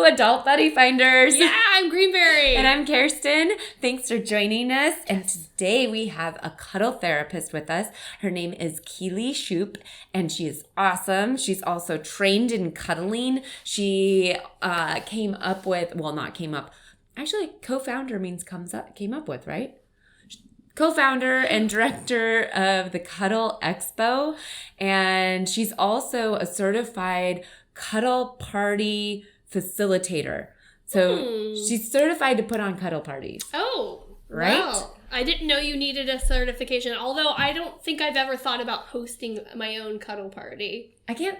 Adult Buddy Finders. Yeah, I'm Greenberry. And I'm Kerstin. Thanks for joining us. And today we have a cuddle therapist with us. Her name is Keeley Shoup, and she is awesome. She's also trained in cuddling. She co-founder means came up with, right? Co-founder and director of the Cuddle Expo, and she's also a certified cuddle party facilitator. So she's certified to put on cuddle parties. Oh, right? Wow. I didn't know you needed a certification, although I don't think I've ever thought about hosting my own cuddle party. I can't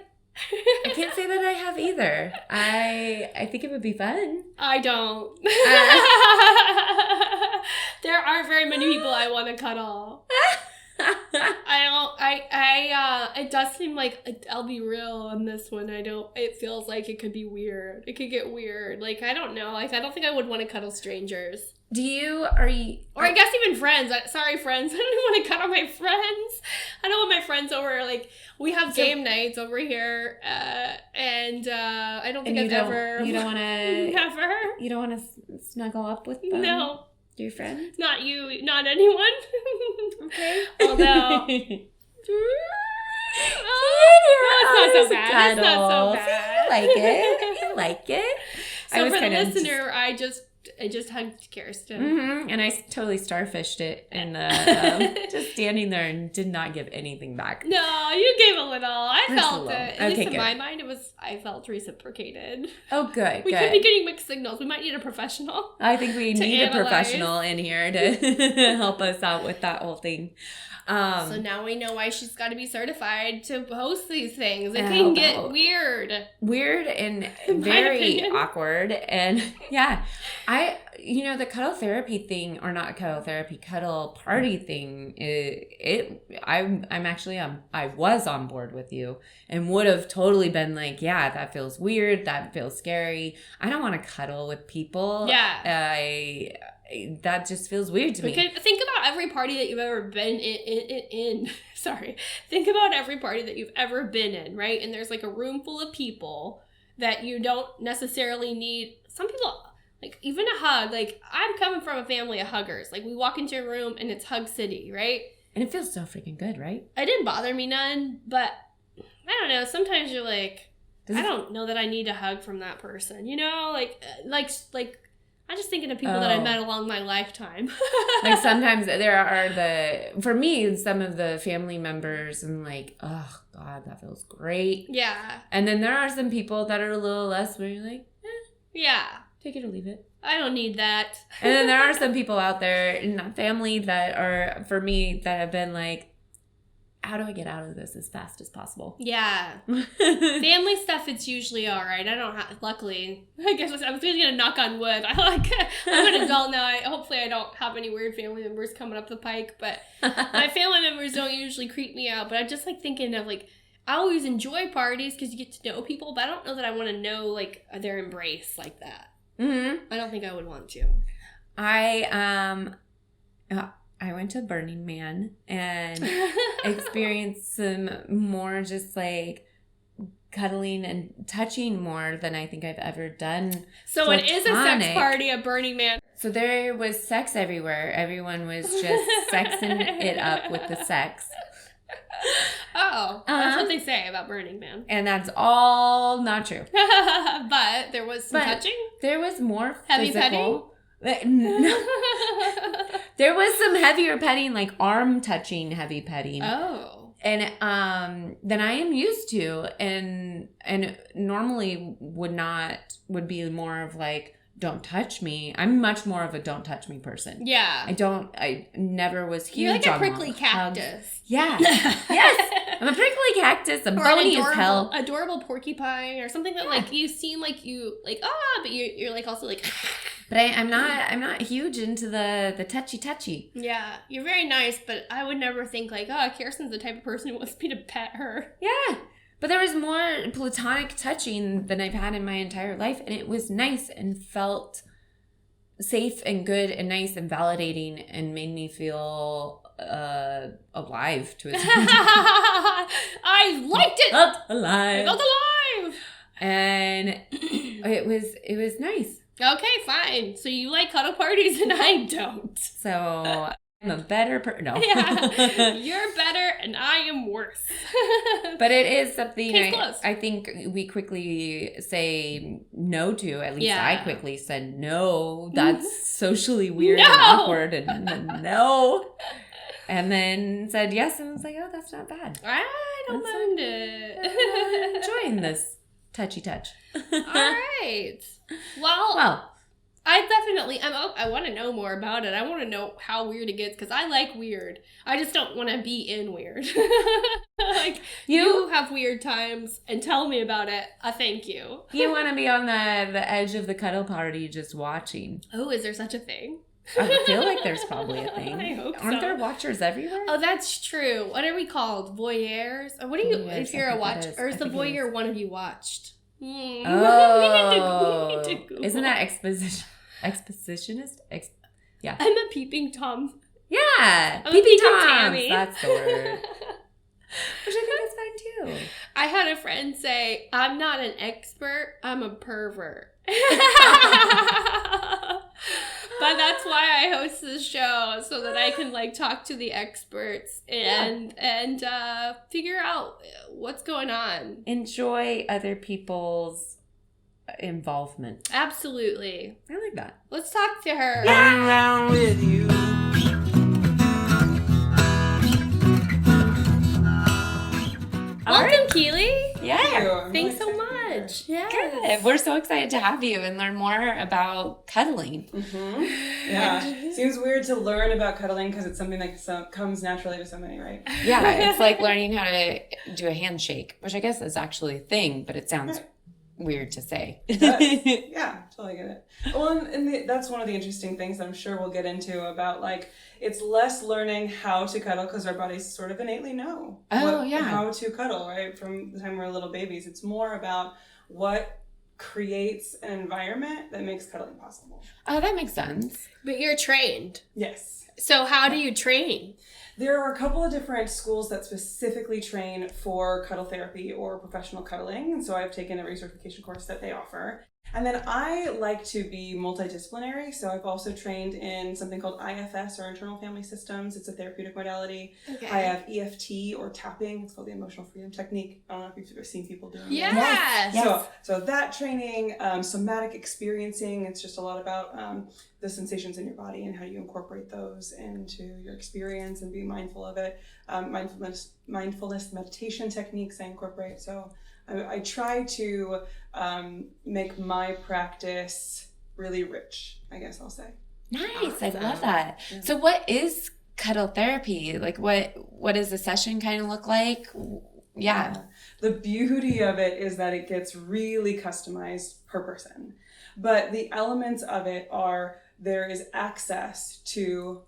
say that I have either. I think it would be fun. I don't. There aren't very many people I want to cuddle. It does seem like, I'll be real on this one. It feels like it could be weird. It could get weird. Like, I don't know. Like, I don't think I would want to cuddle strangers. Or I guess even friends. Sorry, friends. I don't want to cuddle my friends. I don't want my friends over. Like, we have game nights over here, and I don't think I've ever. You don't want to. Never. You don't want to snuggle up with them? No. Your friends? Not you. Not anyone. Okay. Although. It's not so bad. It's not so bad. You like it. So for the listener, I just hugged Kerstin. Mm-hmm. And I totally starfished it and just standing there and did not give anything back. No, you gave a little. I felt it. At least in good. my mind, I felt reciprocated. Oh, good. We could be getting mixed signals. We might need a professional. I think we need a professional in here to help us out with that whole thing. So now we know why she's got to be certified to host these things. It can get weird. Weird and very awkward. And yeah, the cuddle therapy thing, or not cuddle therapy, cuddle party thing, I was on board with you and would have totally been like, yeah, that feels weird. That feels scary. I don't want to cuddle with people. Yeah. That just feels weird to me. Think about every party that you've ever been in. Sorry. Think about every party that you've ever been in, right? And there's like a room full of people that you don't necessarily need. Some people, like even a hug. Like I'm coming from a family of huggers. Like we walk into a room and it's hug city, right? And it feels so freaking good, right? It didn't bother me none, but I don't know. Sometimes you're like, I don't know that I need a hug from that person. You know, like. I'm just thinking of people that I met along my lifetime. Like sometimes there are for me, some of the family members, I'm like, oh God, that feels great. Yeah. And then there are some people that are a little less where you're like, yeah, take it or leave it. I don't need that. And then there are some people out there in that family that are, for me, that have been like, how do I get out of this as fast as possible? Yeah. Family stuff, it's usually all right. I don't have, luckily, I guess I was going to knock on wood. I'm an adult now. Hopefully I don't have any weird family members coming up the pike, but my family members don't usually creep me out. But I just like thinking of like, I always enjoy parties because you get to know people, but I don't know that I want to know like their embrace like that. Mm-hmm. I don't think I would want to. I went to Burning Man and experienced some more just like cuddling and touching more than I think I've ever done. So platonic. It is a sex party at Burning Man. So there was sex everywhere. Everyone was just sexing it up with the sex. Oh, that's what they say about Burning Man. And that's all not true. But there was some touching? There was more heavy physical. No. There was some heavier petting, like arm touching heavy petting. Oh. And than I am used to, and normally would be more of like, don't touch me. I'm much more of a don't touch me person. Yeah. I never was huge. You're like a on prickly cactus. Yeah. Yes. I'm a prickly cactus. I'm bony as hell. Adorable porcupine or something that like you seem like you like, but you're like also like. But I'm not huge into the touchy. Yeah, you're very nice, but I would never think like, Kerstin's the type of person who wants me to pet her. Yeah, but there was more platonic touching than I've had in my entire life, and it was nice and felt safe and good and nice and validating and made me feel alive to a certain I liked it. Felt alive. I felt alive. And it was nice. Okay, fine. So you like cuddle parties and I don't. So I'm a better person. No. Yeah, you're better and I am worse. But it is something I think we quickly say no to. At least Yeah. I quickly said no. That's socially weird and awkward and no. And then said yes, and I was like, oh, that's not bad. I don't mind it. I'm enjoying this touchy touch. All right. Well, I want to know more about it. I want to know how weird it gets because I like weird. I just don't want to be in weird. Like, you have weird times and tell me about it. Thank you. You want to be on the edge of the cuddle party just watching. Oh, is there such a thing? I feel like there's probably a thing. I hope Aren't so. there watchers everywhere? Oh, that's true. What are we called? Voyeurs? What do you, Voyeurs, if you're a watcher? Or is the voyeur is. one of you watched? Oh. We need to Google. Isn't that expositionist? Yeah. I'm a peeping Tom. Yeah. I'm Peeping a Toms. Tammy. That's the word. Which I think is fine too. I had a friend say, I'm not an expert, I'm a pervert. But that's why I host this show, so that I can like talk to the experts and figure out what's going on. Enjoy other people's involvement. Absolutely. I like that. Let's talk to her. I'm around with you. Welcome, Keeley. Yeah. Thanks so much. Yes. Good. We're so excited to have you and learn more about cuddling. Mm-hmm. Yeah. Seems weird to learn about cuddling because it's something that comes naturally to so many, right? Yeah, it's like learning how to do a handshake, which I guess is actually a thing, but it sounds weird to say. It does. Yeah, totally get it. Well, and that's one of the interesting things that I'm sure we'll get into about, like, it's less learning how to cuddle because our bodies sort of innately know how to cuddle, right? From the time we're little babies. It's more about what creates an environment that makes cuddling possible. Oh, that makes sense. But you're trained. Yes. So how do you train? There are a couple of different schools that specifically train for cuddle therapy or professional cuddling. And so I've taken a recertification course that they offer. And then I like to be multidisciplinary. So I've also trained in something called IFS, or internal family systems. It's a therapeutic modality. Okay. I have EFT, or tapping. It's called the emotional freedom technique. I don't know if you've ever seen people doing Yes. that. So that training, somatic experiencing, it's just a lot about the sensations in your body and how you incorporate those into your experience and be mindful of it. Mindfulness meditation techniques I incorporate. So I try to make my practice really rich, I guess I'll say. Nice. I love that. Yeah. So what is cuddle therapy? Like what does the session kind of look like? Yeah. The beauty of it is that it gets really customized per person. But the elements of it are, there is access to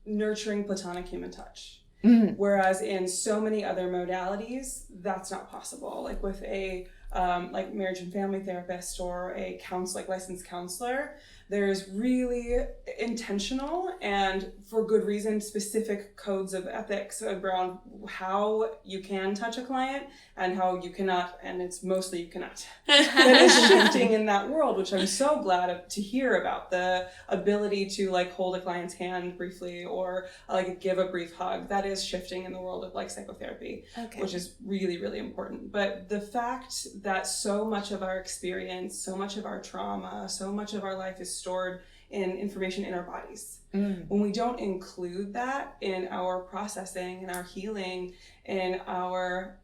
nurturing platonic human touch. Mm-hmm. Whereas in so many other modalities, that's not possible. Like with a like marriage and family therapist or a licensed counselor, there's really intentional and for good reason specific codes of ethics around how you can touch a client and how you cannot, and it's mostly you cannot. That is shifting in that world, which I'm so glad to hear about, the ability to like hold a client's hand briefly or like give a brief hug. That is shifting in the world of like psychotherapy, which is really, really important. But the fact that so much of our experience, so much of our trauma, so much of our life is stored in information in our bodies. When we don't include that in our processing, in our healing, in our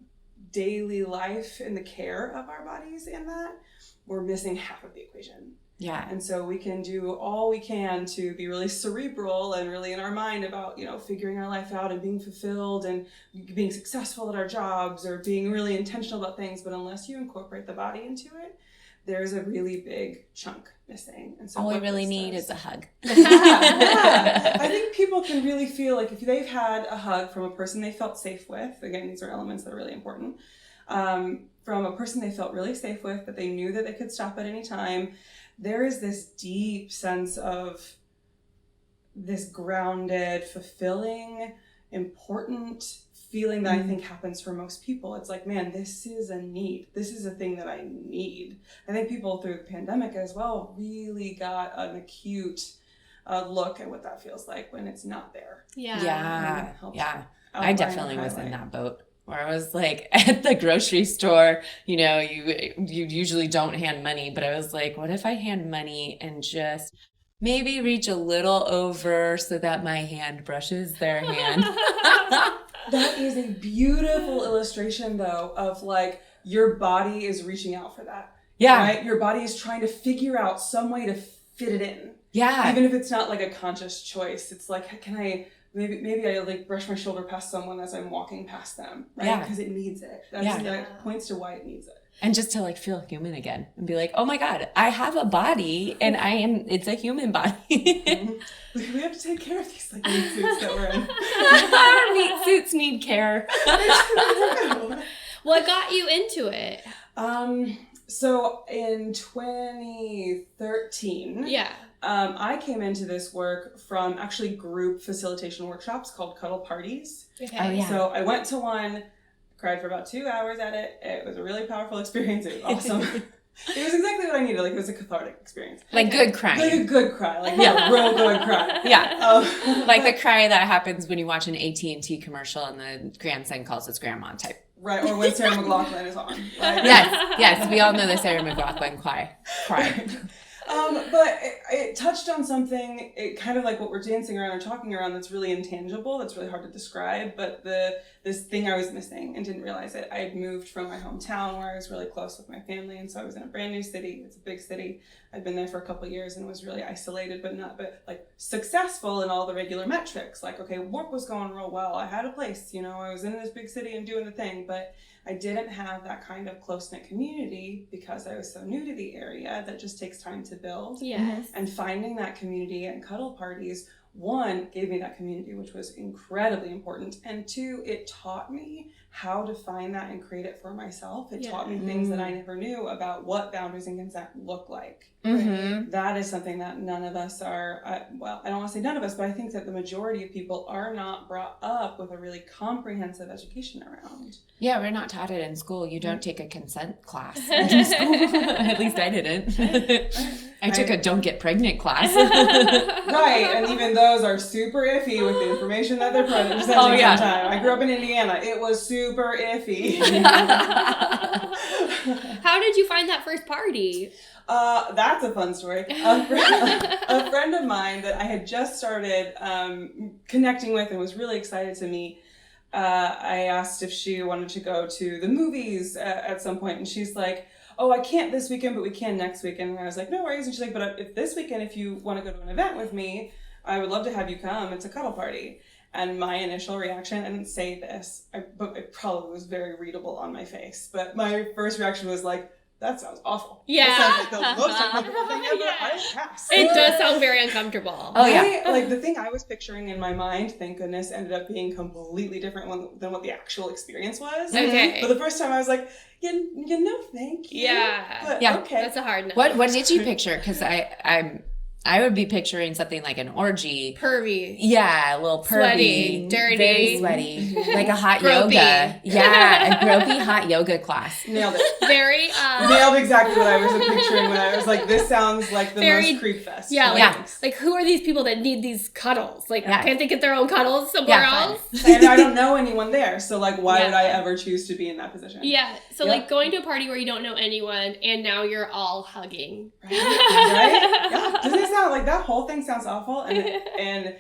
daily life, in the care of our bodies, in that, we're missing half of the equation. Yeah. And so we can do all we can to be really cerebral and really in our mind about, figuring our life out and being fulfilled and being successful at our jobs or being really intentional about things. But unless you incorporate the body into it, there's a really big chunk missing. And so all we really need is a hug. Yeah. I think people can really feel like if they've had a hug from a person they felt safe with, again, these are elements that are really important, from a person they felt really safe with, that they knew that they could stop at any time, there is this deep sense of this grounded, fulfilling, important feeling that I think happens for most people. It's like, man, this is a need. This is a thing that I need. I think people through the pandemic as well really got an acute look at what that feels like when it's not there. Yeah. I definitely was in that boat. Where I was like at the grocery store, you know, you usually don't hand money, but I was like, what if I hand money and just maybe reach a little over so that my hand brushes their hand? That is a beautiful illustration, though, of like your body is reaching out for that. Yeah. Right? Your body is trying to figure out some way to fit it in. Yeah. Even if it's not like a conscious choice. It's like, can I... Maybe I like brush my shoulder past someone as I'm walking past them, right? Yeah. Because it needs it. That points to why it needs it. And just to like feel human again and be like, oh my God, I have a body and it's a human body. Mm-hmm. We have to take care of these like meat suits that we're in. Our meat suits need care. What got you into it? So in 2013, I came into this work from actually group facilitation workshops called Cuddle Parties. Okay. Oh, yeah. So I went to one, cried for about 2 hours at it. It was a really powerful experience. It was awesome. It was exactly what I needed. Like, it was a cathartic experience. Like good crying. Like a good cry. Like, real good cry. Yeah. Like the cry that happens when you watch an AT&T commercial and the grandson calls his grandma type. Right, or when Sarah McLachlan is on. Like, Yes, we all know the Sarah McLachlan cry. But it touched on something, it kind of like what we're dancing around or talking around, that's really intangible, that's really hard to describe, but this thing I was missing and didn't realize it. I had moved from my hometown where I was really close with my family, and so I was in a brand new city. It's a big city. I'd been there for a couple of years and was really isolated, but like successful in all the regular metrics. Like, okay, work was going real well. I had a place, you know, I was in this big city and doing the thing, but I didn't have that kind of close-knit community because I was so new to the area that just takes time to build. Yes. And finding that community and cuddle parties, one, gave me that community, which was incredibly important. And two, it taught me how to find that and create it for myself. It taught me things that I never knew about what boundaries and consent look like. Mm-hmm. That is something that none of us are, I don't want to say none of us, but I think that the majority of people are not brought up with a really comprehensive education around. Yeah, we're not taught it in school. You don't take a consent class in school. At least I didn't. I took a don't get pregnant class. Right, and even those are super iffy with the information that they're presenting sometimes. I grew up in Indiana. It was super iffy. How did you find that first party? That's a fun story. A friend of mine that I had just started connecting with and was really excited to meet, I asked if she wanted to go to the movies at some point, and she's like, oh, I can't this weekend, but we can next weekend. And I was like, no worries. And she's like, but if this weekend, if you want to go to an event with me, I would love to have you come. It's a cuddle party. And my initial reaction, I didn't say this, but it probably was very readable on my face, but my first reaction was like, that sounds awful. Yeah. That sounds like the most uncomfortable thing ever. I would pass. It does sound very uncomfortable. Oh, yeah. Like the thing I was picturing in my mind, thank goodness, ended up being completely different than what the actual experience was. Okay. But the first time I was like, you know, thank you. Yeah. But, Yeah. okay. That's a hard no. What did you picture? Because I would be picturing something like an orgy. Pervy. Yeah, a little pervy. Sweaty, dirty. Very sweaty. Like a hot Gropey. yoga. Yeah, a gropey hot yoga class. Nailed it. Very, Nailed exactly what I was picturing when I was like, this sounds like the Very- most creep fest. yeah, like who are these people that need these cuddles? Like, can't they get their own cuddles somewhere else? And I don't know anyone there, so like, why would I ever choose to be in that position? Yeah, so like going to a party where you don't know anyone and now you're all hugging. Right? Yeah. Doesn't it sound like that whole thing sounds awful? And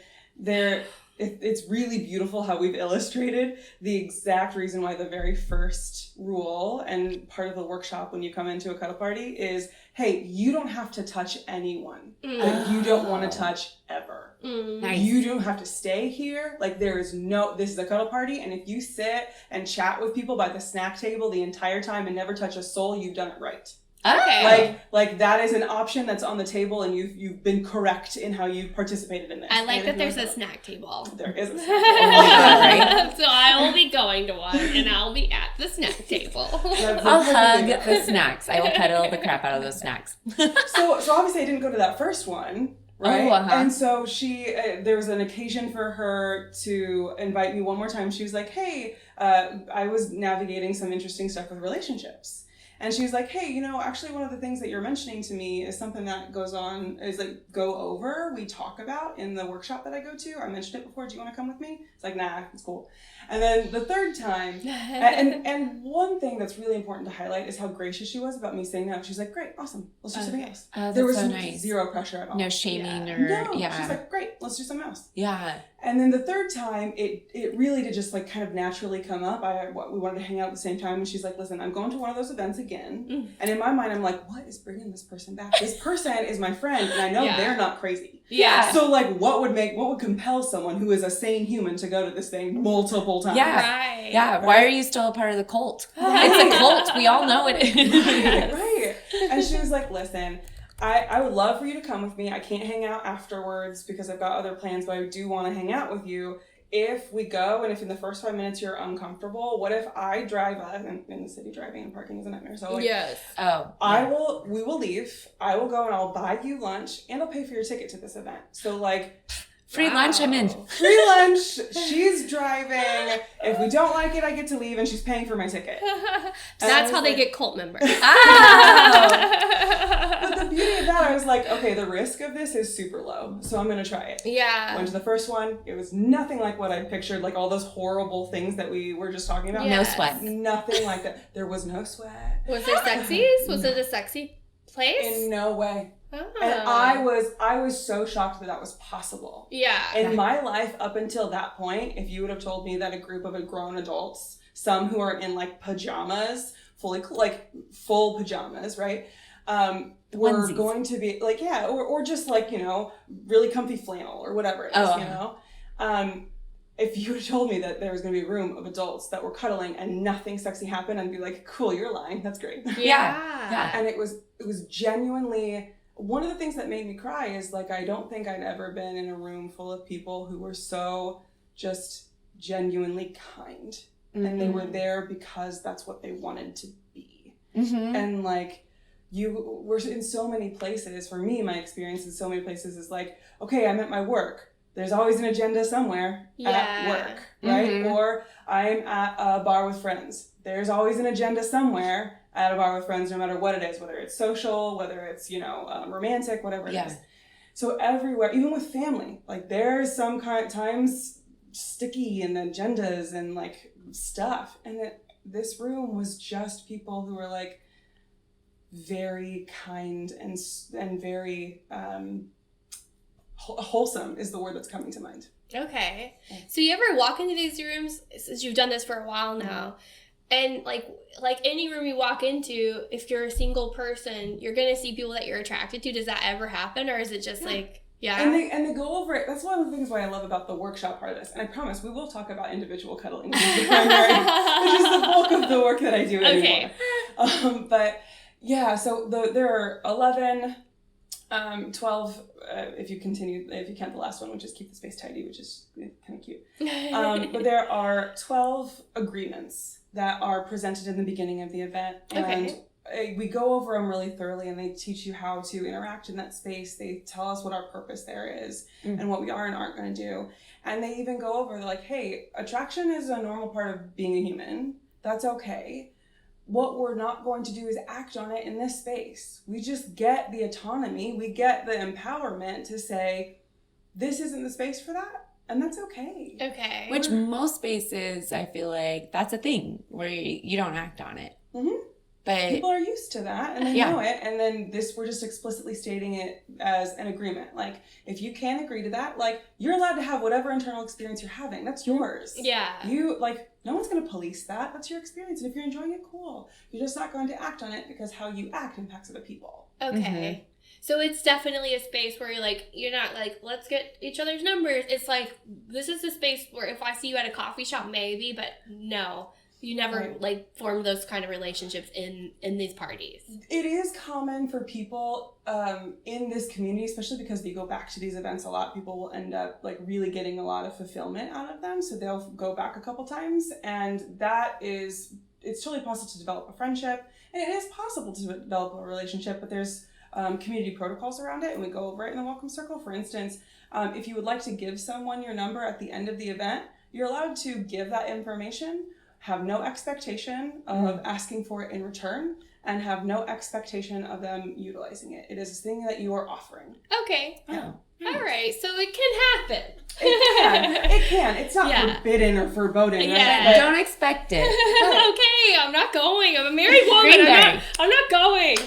it's really beautiful how we've illustrated the exact reason why the very first rule and part of the workshop when you come into a cuddle party is, hey, you don't have to touch anyone that you don't want to touch ever. Nice. You don't have to stay here. Like this is a cuddle party, and if you sit and chat with people by the snack table the entire time and never touch a soul, you've done it right. Okay. Like that is an option that's on the table, and you've been correct in how you participated in this. I like that there's a snack table. There is a snack table. Right? So I will be going to one, and I'll be at the snack table. I'll hug the snacks. I will cuddle the crap out of those snacks. So obviously I didn't go to that first one, right? Oh, uh-huh. And so she, there was an occasion for her to invite me one more time. She was like, hey, I was navigating some interesting stuff with relationships. And she was like, hey, you know, actually one of the things that you're mentioning to me is something that goes on, is like we talk about in the workshop that I go to. I mentioned it before. Do you want to come with me? It's like, nah, it's cool. And then the third time, and one thing that's really important to highlight is how gracious she was about me saying no. She's like, great, awesome, let's do something else. There was so nice. Zero pressure at all. No shaming No, yeah. she's like, great, let's do something else. Yeah. And then the third time, it really did just like kind of naturally come up. We wanted to hang out at the same time, and she's like, listen, I'm going to one of those events again. And in my mind, I'm like, what is bringing this person back? This person is my friend, and I know they're not crazy. Yeah. So like, what would compel someone who is a sane human to go to this thing multiple times? Yeah. Right. Yeah. Right? Why are you still a part of the cult? It's a cult. We all know it. Right. And she was like, listen, I would love for you to come with me. I can't hang out afterwards because I've got other plans, but I do want to hang out with you. If we go, and if in the first 5 minutes you're uncomfortable, what if I drive up? And in the city, driving and parking is a nightmare. So like, Yes. Oh. Yeah. we will leave. I will go and I'll buy you lunch and I'll pay for your ticket to this event. So like, Free lunch, I'm in. Free lunch. She's driving. If we don't like it, I get to leave, and she's paying for my ticket. That's how they get cult members. But the beauty of that, I was like, okay, the risk of this is super low, so I'm gonna try it. Yeah. Went to the first one. It was nothing like what I pictured, like all those horrible things that we were just talking about. No sweat. Nothing like that. There was no sweat. Was there sexies? Was it a sexy place? In no way. Oh. And I was so shocked that was possible. Yeah. In my life, up until that point, if you would have told me that a group of grown adults, some who are in like pajamas, full pajamas, right? Were onesies. Going to be like, yeah, or just like, you know, really comfy flannel or whatever it is, you know? If you had told me that there was going to be a room of adults that were cuddling and nothing sexy happened, I'd be like, cool, you're lying. That's great. Yeah. And it was genuinely, one of the things that made me cry is like, I don't think I'd ever been in a room full of people who were so just genuinely kind. Mm-hmm. And they were there because that's what they wanted to be. Mm-hmm. And like, you were in so many places. For me, my experience in so many places is like, okay, I'm at my work. There's always an agenda somewhere at work, right? Mm-hmm. Or I'm at a bar with friends. There's always an agenda somewhere at a bar with friends, no matter what it is, whether it's social, whether it's, you know, romantic, whatever it is. So everywhere, even with family, like there's some times sticky and agendas and like stuff. And this room was just people who were like very kind and very wholesome is the word that's coming to mind. Okay. So you ever walk into these rooms, since you've done this for a while now, and like any room you walk into, if you're a single person, you're gonna see people that you're attracted to. Does that ever happen, or is it just like, And they go over it. That's one of the things why I love about the workshop part of this. And I promise we will talk about individual cuddling, which is the primary, which is the bulk of the work that I do anymore. Okay. But yeah, so there are 11, 12. If you count the last one, which is keep the space tidy, which is kind of cute. But there are 12 agreements that are presented in the beginning of the event. And we go over them really thoroughly, and they teach you how to interact in that space. They tell us what our purpose there is and what we are and aren't going to do. And they even go over, like, hey, attraction is a normal part of being a human. That's okay. What we're not going to do is act on it in this space. We just get the autonomy. We get the empowerment to say, this isn't the space for that. And that's okay. Okay. Which most spaces, I feel like that's a thing where you don't act on it. Mm-hmm. But people are used to that and they know it. And then we're just explicitly stating it as an agreement. Like, if you can't agree to that, like, you're allowed to have whatever internal experience you're having. That's yours. Yeah. No one's going to police that. That's your experience. And if you're enjoying it, cool. You're just not going to act on it because how you act impacts other people. Okay. Mm-hmm. So it's definitely a space where you're not like, let's get each other's numbers. It's like, this is a space where if I see you at a coffee shop, maybe, but no. You never form those kind of relationships in these parties. It is common for people in this community, especially because they go back to these events a lot. People will end up like really getting a lot of fulfillment out of them. So they'll go back a couple times, and it's totally possible to develop a friendship, and it is possible to develop a relationship, but there's community protocols around it, and we go over it in the welcome circle. For instance, if you would like to give someone your number at the end of the event, you're allowed to give that information, have no expectation of asking for it in return, and have no expectation of them utilizing it. It is a thing that you are offering. Okay. Yeah. All right. So it can happen. It can. It's not forbidden or foreboding. Yeah. Right? Don't expect it. Okay, I'm not going. I'm a married woman. Greenberry. I'm not going.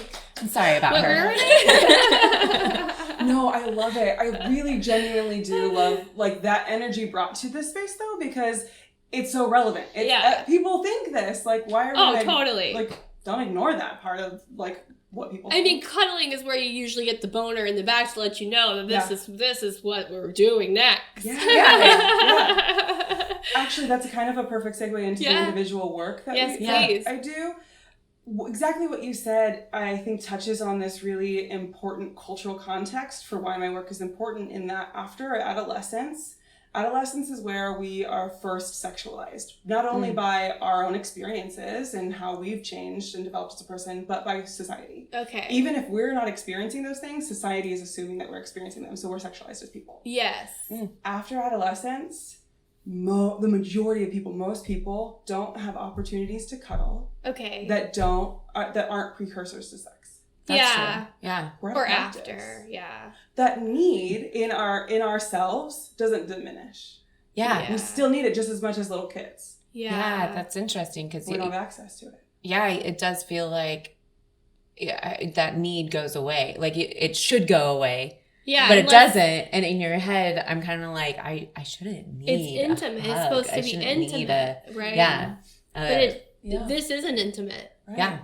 I'm sorry about her. Where are they? No, I love it. I really genuinely do love like that energy brought to this space though, because it's so relevant. People think this, like, why are we totally. Like, don't ignore that part of like what people I think. mean, cuddling is where you usually get the boner in the back to let you know that this is what we're doing next. Yeah. Actually, that's kind of a perfect segue into the individual work that I do. Exactly what you said, I think, touches on this really important cultural context for why my work is important, in that after adolescence is where we are first sexualized, not only by our own experiences and how we've changed and developed as a person, but by society. Okay. Even if we're not experiencing those things, society is assuming that we're experiencing them, so we're sexualized as people. Yes. After adolescence, the majority of people, most people, don't have opportunities to cuddle. Okay. That aren't precursors to sex. That's true. Yeah. Or after. Yeah. That need in ourselves doesn't diminish. Yeah. We still need it just as much as little kids. Yeah, that's interesting because we don't have access to it. Yeah, it does feel like that need goes away. Like it should go away. Yeah, but it doesn't. And in your head, I'm kind of like, I shouldn't need. It's intimate. It's supposed to be intimate, right? Yeah. But this isn't intimate. Right? Yeah.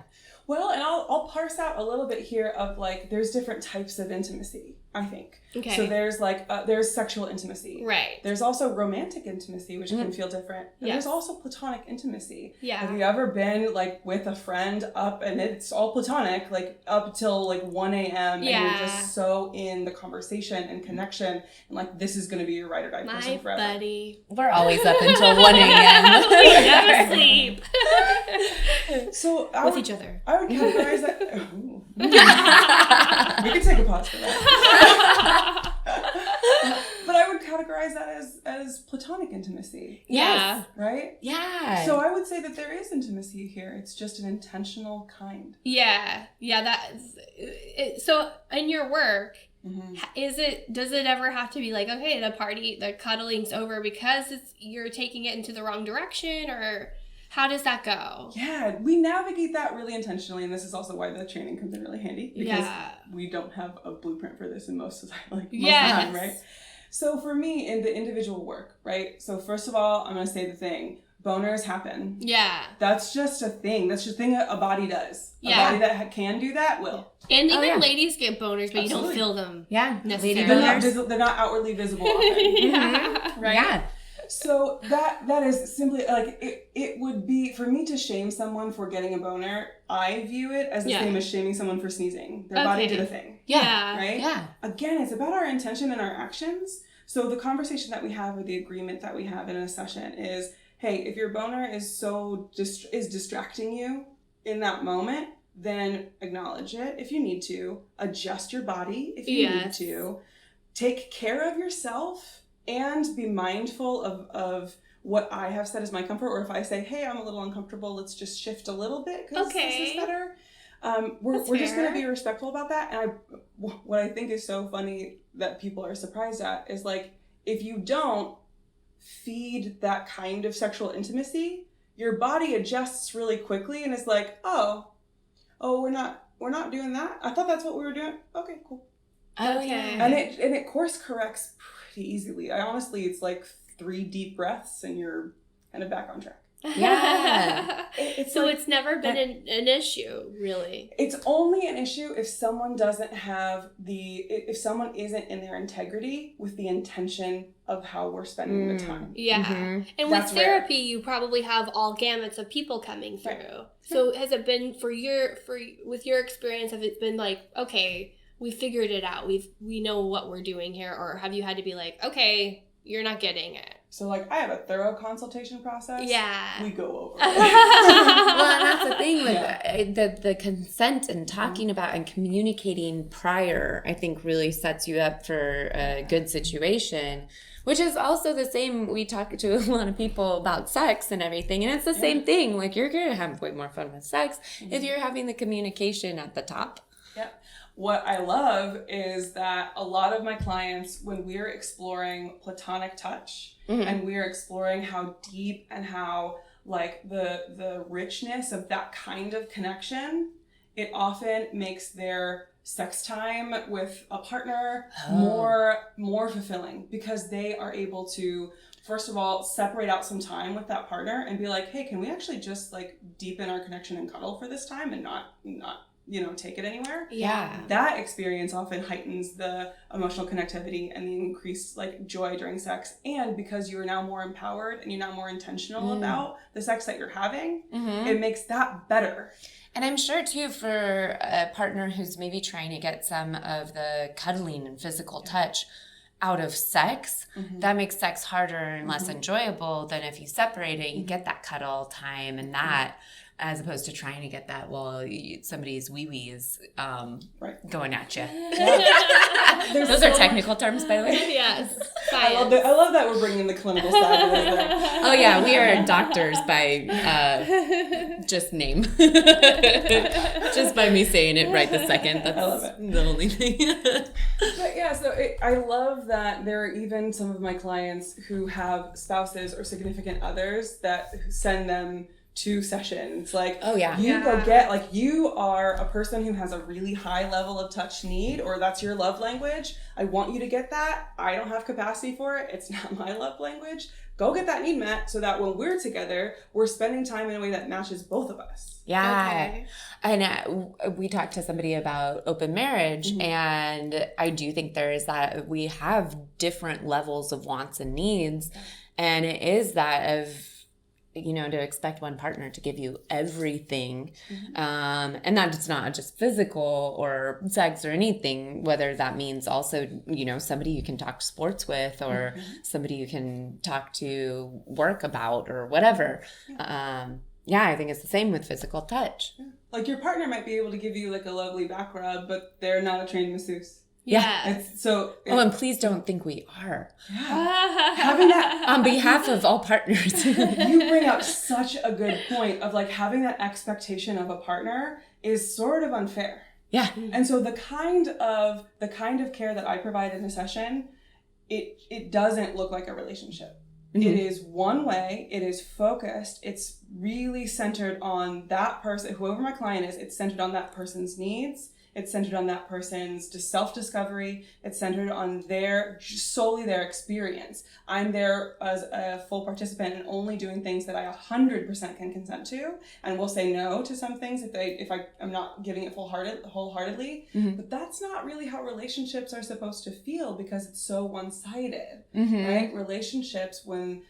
Well, and I'll parse out a little bit here of like, there's different types of intimacy, I think. Okay. So there's like, there's sexual intimacy. Right. There's also romantic intimacy, which can feel different. And there's also platonic intimacy. Yeah. Have you ever been like with a friend up, and it's all platonic, like up till like 1 a.m. and you're just so in the conversation and connection, and like, this is going to be your ride or die person forever. My buddy. We're always up until 1 a.m. We never sleep. So with each other. I would categorize that. We could take a pause for that. But I would categorize that as platonic intimacy. Yeah. Right? Yeah. So I would say that there is intimacy here. It's just an intentional kind. Yeah. Yeah. So in your work, does it ever have to be like, okay, the cuddling's over because you're taking it into the wrong direction, or how does that go? Yeah, we navigate that really intentionally, and this is also why the training comes in really handy, because we don't have a blueprint for this in most of the time, right? So for me, in the individual work, right? So first of all, I'm going to say the thing. Boners happen. Yeah. That's just a thing. That's just a thing a body does. Yeah. A body that can do that will. And even ladies get boners, but you don't feel them. Yeah. Necessarily. They're not outwardly visible often. Right? Yeah. So that is simply like, it would be, for me to shame someone for getting a boner, I view it as the same as shaming someone for sneezing. Their body did a thing. Yeah. Right? Yeah. Again, it's about our intention and our actions. So the conversation that we have, or the agreement that we have in a session is, hey, if your boner is distracting you in that moment, then acknowledge it if you need to. Adjust your body if you need to. Take care of yourself. And be mindful of what I have said as my comfort, or if I say, hey, I'm a little uncomfortable, let's just shift a little bit because this is better. We're just going to be respectful about that. And what I think is so funny that people are surprised at is like, if you don't feed that kind of sexual intimacy, your body adjusts really quickly and is like, oh, we're not doing that. I thought that's what we were doing. Okay, cool. Okay. And it course corrects pretty easily. It's like 3 deep breaths and you're kind of back on track. Yeah. It's never been an issue, really. It's only an issue if someone if someone isn't in their integrity with the intention of how we're spending the time. Yeah. Mm-hmm. And with therapy, you probably have all gamuts of people coming through. Right. So has it been with your experience, have it been like, okay, we figured it out, we know what we're doing here, or have you had to be like, okay, you're not getting it? So, like, I have a thorough consultation process. Yeah. We go over it. Well, and that's the thing with the consent and talking about and communicating prior, I think really sets you up for a good situation, which is also the same. We talk to a lot of people about sex and everything, and it's the same thing. Like, you're going to have way more fun with sex if you're having the communication at the top. Yeah. What I love is that a lot of my clients, when we're exploring platonic touch and we're exploring how deep and how like the richness of that kind of connection, it often makes their sex time with a partner more fulfilling, because they are able to, first of all, separate out some time with that partner and be like, hey, can we actually just like deepen our connection and cuddle for this time and not take it anywhere? Yeah. That experience often heightens the emotional connectivity and the increased like joy during sex. And because you're now more empowered and you're now more intentional about the sex that you're having, it makes that better. And I'm sure, too, for a partner who's maybe trying to get some of the cuddling and physical touch out of sex, that makes sex harder and less enjoyable than if you separate it, you get that cuddle time and that, as opposed to trying to get that while somebody's wee-wee is going at you. Those are technical terms, by the way. Yes. I love that we're bringing the clinical side of it. Oh, yeah, we are doctors by just name. Just by me saying it right the second. That's I love it. The only thing. But yeah, so I love that there are even some of my clients who have spouses or significant others that send them to sessions. Like, oh yeah, you go get, like, you are a person who has a really high level of touch need, or that's your love language. I want you to get that. I don't have capacity for it. It's not my love language. Go get that need met so that when we're together, we're spending time in a way that matches both of us. Yeah. Okay. And we talked to somebody about open marriage, and I do think there is that we have different levels of wants and needs, and it is that of, to expect one partner to give you everything. And that's not just physical or sex or anything, whether that means also, somebody you can talk sports with or somebody you can talk to work about or whatever. I think it's the same with physical touch. Like, your partner might be able to give you like a lovely back rub, but they're not a trained masseuse. Yeah. And please don't think we are. Yeah. Having that on behalf of all partners. You bring up such a good point of like having that expectation of a partner is sort of unfair. Yeah. And so the kind of care that I provide in a session, it doesn't look like a relationship. It is one way, it is focused, it's really centered on that person, whoever my client is, it's centered on that person's needs. It's centered on that person's self-discovery. It's centered on solely their experience. I'm there as a full participant and only doing things that I 100% can consent to, and will say no to some things if I'm not giving it wholeheartedly. But that's not really how relationships are supposed to feel, because it's so one-sided, right? Relationships, when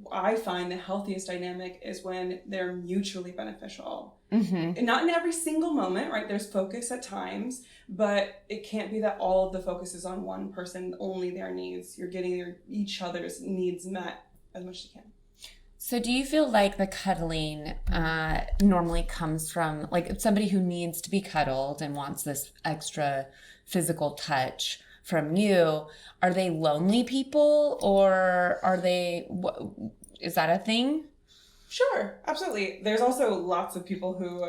I find the healthiest dynamic is when they're mutually beneficial. And not in every single moment, right? There's focus at times, but it can't be that all of the focus is on one person, only their needs. You're getting each other's needs met as much as you can. So do you feel like the cuddling normally comes from like somebody who needs to be cuddled and wants this extra physical touch from you? Are they lonely people, or are they, is that a thing? Sure, absolutely. There's also lots of people who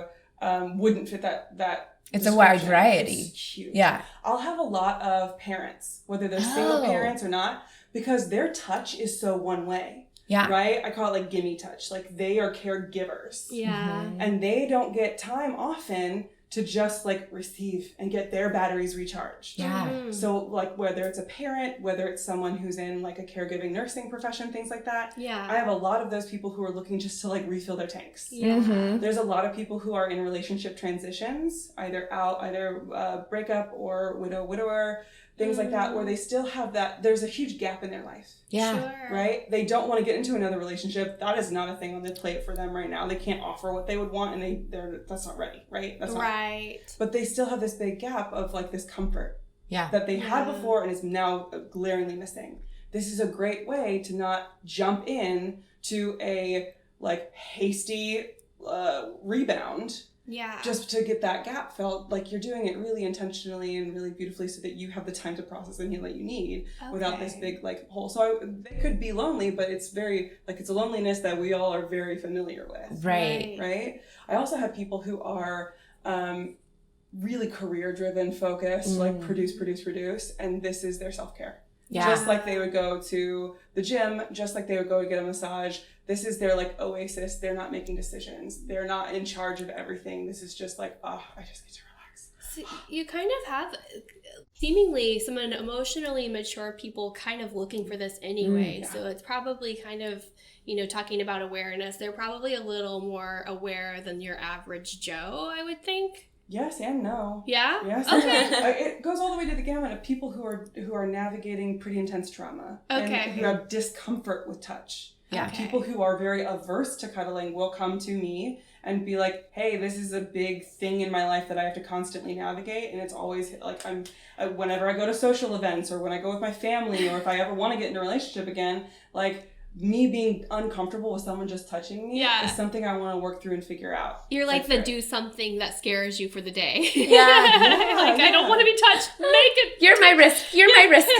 wouldn't fit that. It's a wide variety. It's huge. Yeah. I'll have a lot of parents, whether they're single parents or not, because their touch is so one way. Yeah. Right? I call it like gimme touch. Like, they are caregivers. Yeah. And they don't get time often to just like receive and get their batteries recharged. Yeah. So like, whether it's a parent, whether it's someone who's in like a caregiving nursing profession, things like that. Yeah. I have a lot of those people who are looking just to like refill their tanks. Yeah. There's a lot of people who are in relationship transitions, either breakup or widower, things like that, where they still have that, there's a huge gap in their life. Yeah. Sure. Right? They don't want to get into another relationship. That is not a thing on the plate for them right now. They can't offer what they would want, and that's not ready, right? That's not. Right. But they still have this big gap of like this comfort. Yeah. That they had before and is now glaringly missing. this is a great way to not jump in to a like hasty rebound. Yeah. Just to get that gap filled. Like you're doing it really intentionally and really beautifully so that you have the time to process and heal that you need without this big like hole. So they could be lonely, but it's very like it's a loneliness that we all are very familiar with. Right. I also have people who are really career driven, focused, like produce, and this is their self-care. Yeah. Just like they would go to the gym, just like they would go to get a massage. This is their like oasis. They're not making decisions. They're not in charge of everything. This is just like, oh, I just get to relax. So you kind of have seemingly some emotionally mature people kind of looking for this anyway. So it's probably kind of, talking about awareness. They're probably a little more aware than your average Joe, I would think. Yes and no. Yeah? Yes. Okay. It goes all the way to the gamut of people who are navigating pretty intense trauma. And who have discomfort with touch. Yeah. People who are very averse to cuddling will come to me and be like, hey, this is a big thing in my life that I have to constantly navigate. And it's always like whenever I go to social events or when I go with my family or if I ever want to get in a relationship again, like me being uncomfortable with someone just touching me is something I want to work through and figure out. You're like do something that scares you for the day. I don't want to be touched. Make it. You're my risk. You're my risk.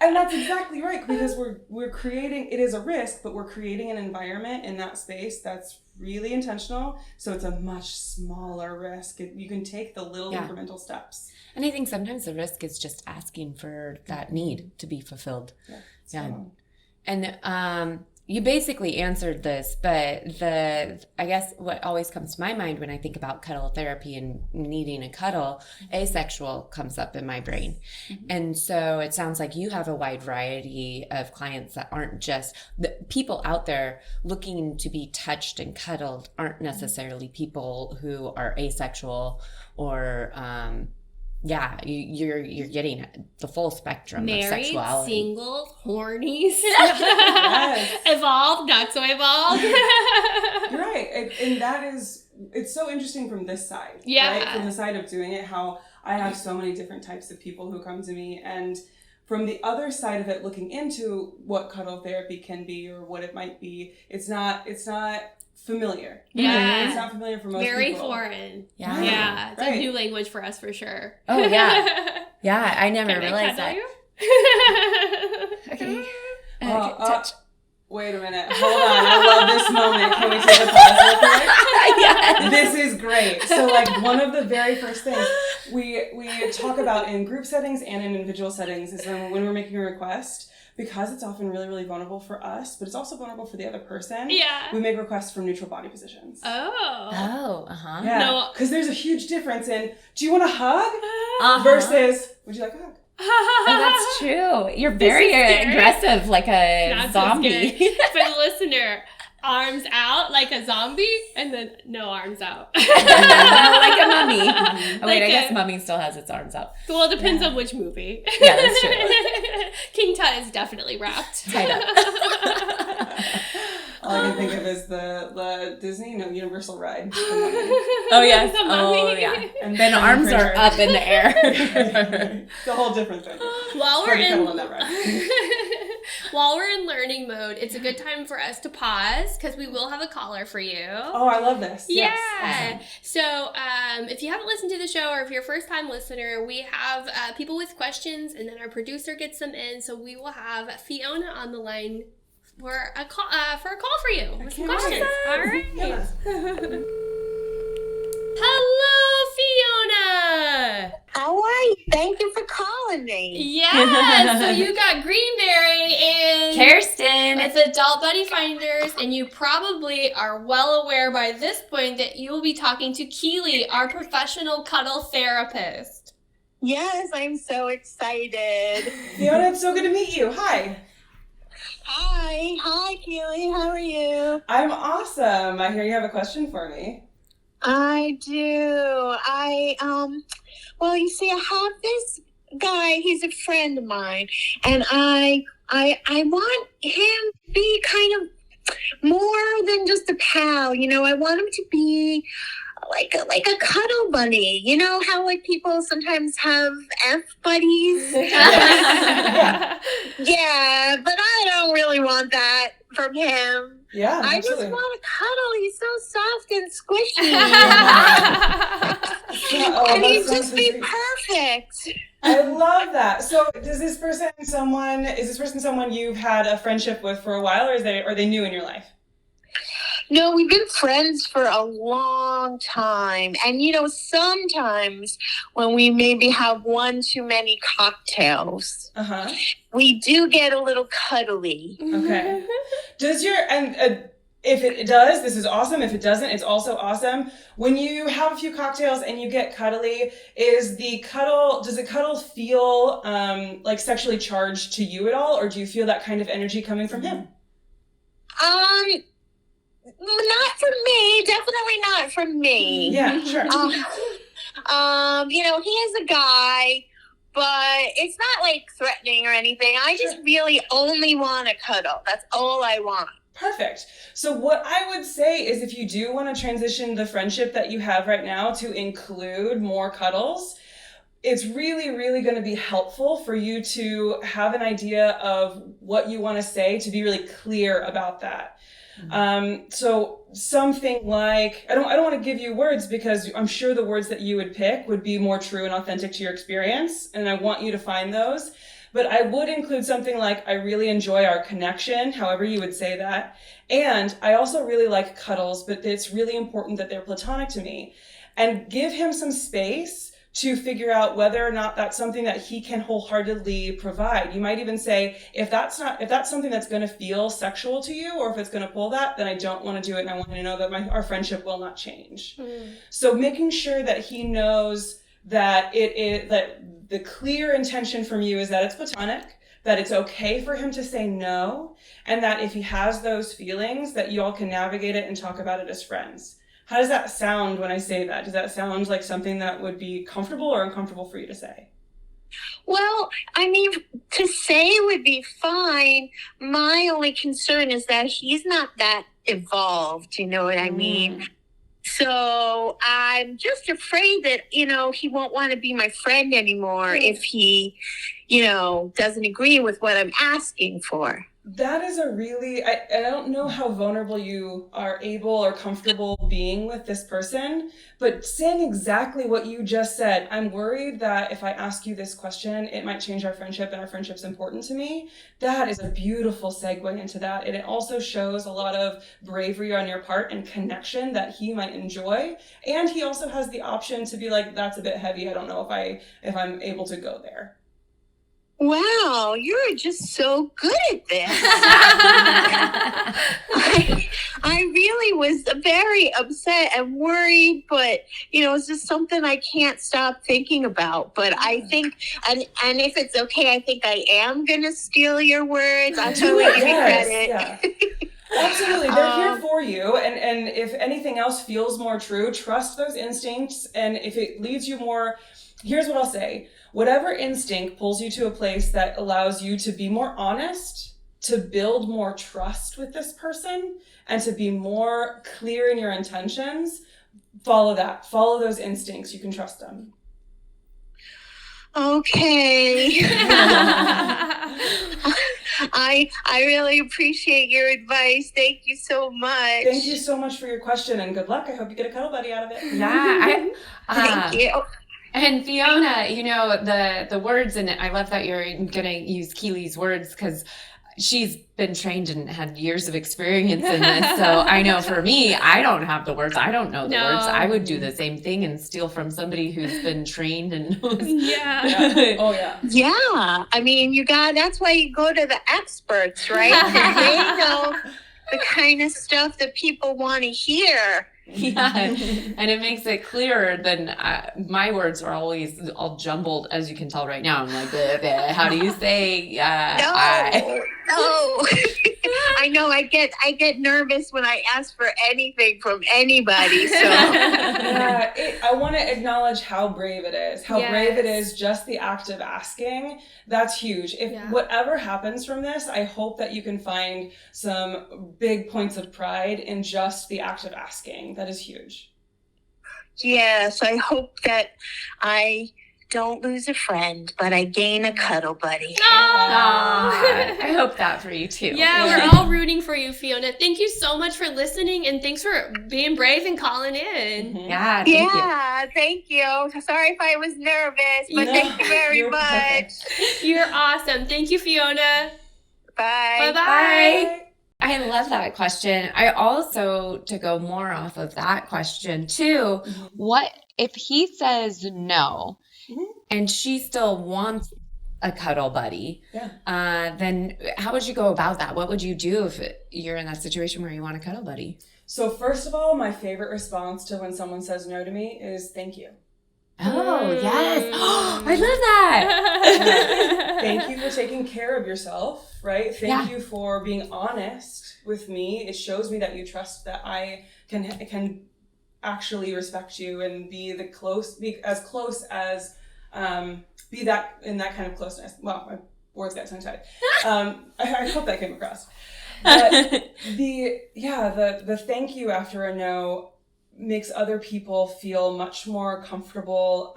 And that's exactly right, because we're creating, it is a risk, but we're creating an environment in that space that's really intentional. So it's a much smaller risk. You can take the little incremental steps. And I think sometimes the risk is just asking for that need to be fulfilled. Yeah. And you basically answered this, but I guess what always comes to my mind when I think about cuddle therapy and needing a cuddle, asexual comes up in my brain. And so it sounds like you have a wide variety of clients that aren't just the people out there looking to be touched and cuddled aren't necessarily people who are asexual or you're getting the full spectrum of sexuality. Single, horny, evolved, not so evolved. You're right, and that is, it's so interesting from this side. Right? From the side of doing it, how I have so many different types of people who come to me, and from the other side of it, looking into what cuddle therapy can be or what it might be, it's not familiar. Yeah. It's not familiar for most people. Very foreign. Yeah. Yeah. It's a new language for us for sure. Oh, yeah. Yeah, I never realized that. Okay. Touch. Wait a minute. Hold on. I love this moment. Can we take a pause real quick? Yes. This is great. So like one of the very first things we talk about in group settings and in individual settings is when we're making a request, because it's often really, really vulnerable for us, but it's also vulnerable for the other person. Yeah. We make requests from neutral body positions. Oh. Uh-huh. Yeah. Because there's a huge difference in, do you want a hug? Versus, would you like a hug? Oh, that's true. You're very aggressive, like a not zombie. So for the listener, arms out like a zombie, and then no arms out. Like a mummy. Oh, wait, I guess mummy still has its arms out. Well, it depends on which movie. Yeah, that's true. King Tut is definitely wrapped. Tied up. All I can think of is the Disney, Universal ride. Oh, yes. Oh, yeah. And then arms are up in the air. It's a whole different thing. While we're in learning mode, it's a good time for us to pause because we will have a caller for you. Oh, I love this. Yeah. Yes. Awesome. So if you haven't listened to the show or if you're a first-time listener, we have people with questions, and then our producer gets them in. So we will have Fiona on the line for a call for you with some questions. All right. Yeah. Hello, Fiona. How are you? Thank you for calling me. Yeah. So you got Greenberry and Kerstin. It's Adult Buddy Finders, and you probably are well aware by this point that you will be talking to Keeley, our professional cuddle therapist. Yes, I'm so excited. Fiona, it's so good to meet you. Hi. Hi, Keeley. How are you? I'm awesome. I hear you have a question for me. I do. Well, you see, I have this guy. He's a friend of mine, and I want him to be kind of more than just a pal. I want him to be like a cuddle buddy. You know how like people sometimes have F buddies? Yeah, but I don't really want that from him. Yeah, I just absolutely. want to cuddle. He's so soft and squishy. Oh, And that he'd sounds just so be sweet. perfect. I love that. So, is this person someone you've had a friendship with for a while, or are they new in your life? No, we've been friends for a long time. And, you know, sometimes when we maybe have one too many cocktails, we do get a little cuddly. Okay. Does your, if it does, this is awesome. If it doesn't, it's also awesome. When you have a few cocktails and you get cuddly, does the cuddle feel like sexually charged to you at all? Or do you feel that kind of energy coming from him? Not for me. Definitely not for me. Yeah, sure. You know, he is a guy, but it's not like threatening or anything. I just really only want to cuddle. That's all I want. Perfect. So what I would say is if you do want to transition the friendship that you have right now to include more cuddles, it's really, really going to be helpful for you to have an idea of what you want to say, to be really clear about that. So something like, I don't want to give you words because I'm sure the words that you would pick would be more true and authentic to your experience. And I want you to find those, but I would include something like, I really enjoy our connection, however you would say that. And I also really like cuddles, but it's really important that they're platonic to me. And give him some space to figure out whether or not that's something that he can wholeheartedly provide. You might even say, if that's something that's going to feel sexual to you, or if it's going to pull that, then I don't want to do it, and I want to know that our friendship will not change. So making sure that he knows that that the clear intention from you is that it's platonic, that it's okay for him to say no, and that if he has those feelings, that you all can navigate it and talk about it as friends. How does that sound when I say that? Does that sound like something that would be comfortable or uncomfortable for you to say? Well, I mean, to say would be fine. My only concern is that he's not that evolved, you know what I mean? So I'm just afraid that, you know, he won't want to be my friend anymore if he, you know, doesn't agree with what I'm asking for. That is a really, I don't know how vulnerable you are able or comfortable being with this person, but saying exactly what you just said, I'm worried that if I ask you this question, it might change our friendship and our friendship's important to me. That is a beautiful segue into that. And it also shows a lot of bravery on your part and connection that he might enjoy. And he also has the option to be like, that's a bit heavy. I don't know if I'm able to go there. Wow, you're just so good at this. I really was very upset and worried, but, you know, it's just something I can't stop thinking about. But I think, and if it's okay, I think I am going to steal your words. I'll totally give you credit. Yeah. Absolutely. They're here for you. And if anything else feels more true, trust those instincts. And if it leads you more, here's what I'll say. Whatever instinct pulls you to a place that allows you to be more honest, to build more trust with this person, and to be more clear in your intentions, follow that. Follow those instincts. You can trust them. Okay. I really appreciate your advice. Thank you so much. Thank you so much for your question, and good luck. I hope you get a cuddle buddy out of it. Yeah. Thank you. And Fiona, you know, the words, and I love that you're going to use Keeley's words because she's been trained and had years of experience in this. So I know for me, I don't have the words. I don't know the words. I would do the same thing and steal from somebody who's been trained and knows. Yeah. Oh, yeah. Yeah. I mean, that's why you go to the experts, right? 'Cause they know the kind of stuff that people want to hear. Yeah, and it makes it clearer than my words are always all jumbled, as you can tell right now. I'm like, bleh, bleh. How do you say? No. I know. I get nervous when I ask for anything from anybody. So Yeah, I want to acknowledge how brave it is. How brave it is, just the act of asking. That's huge. If whatever happens from this, I hope that you can find some big points of pride in just the act of asking. That is huge. Yes, I hope that I don't lose a friend, but I gain a cuddle buddy. Aw, I hope that for you too. Yeah, we're all rooting for you, Fiona. Thank you so much for listening, and thanks for being brave and calling in. Yeah, thank you. Thank you. Sorry if I was nervous, but No, thank you very you're much. You're awesome. Thank you, Fiona. Bye. Bye-bye. I love that question. I also, to go more off of that question too, what if he says no and she still wants a cuddle buddy? Yeah. Then how would you go about that? What would you do if you're in that situation where you want a cuddle buddy? So first of all, my favorite response to when someone says no to me is thank you. Oh, yes. I love that. Thank you for taking care of yourself, right? Thank you for being honest with me. It shows me that you trust that I can actually respect you and be as close as be that in that kind of closeness. Well, my words got tongue-tied. I hope that came across. But the thank you after a no makes other people feel much more comfortable